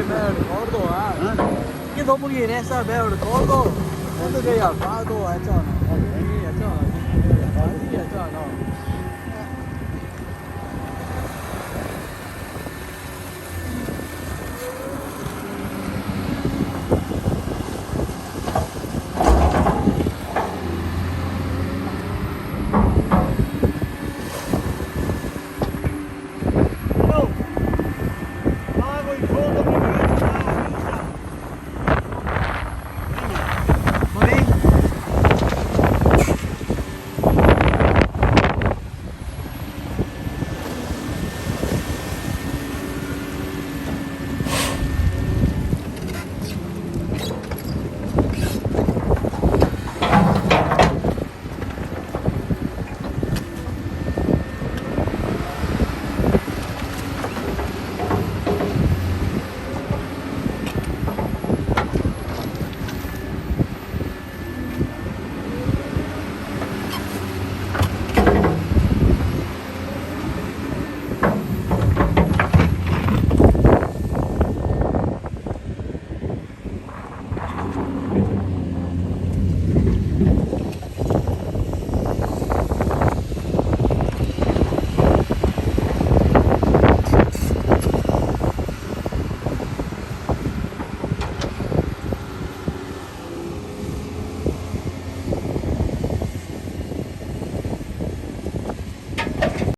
매일 거도 이게 너무긴 했어 매일 거도 어떻게 야 봐도 했잖아 여기 했잖아 여기 했잖아 I will call them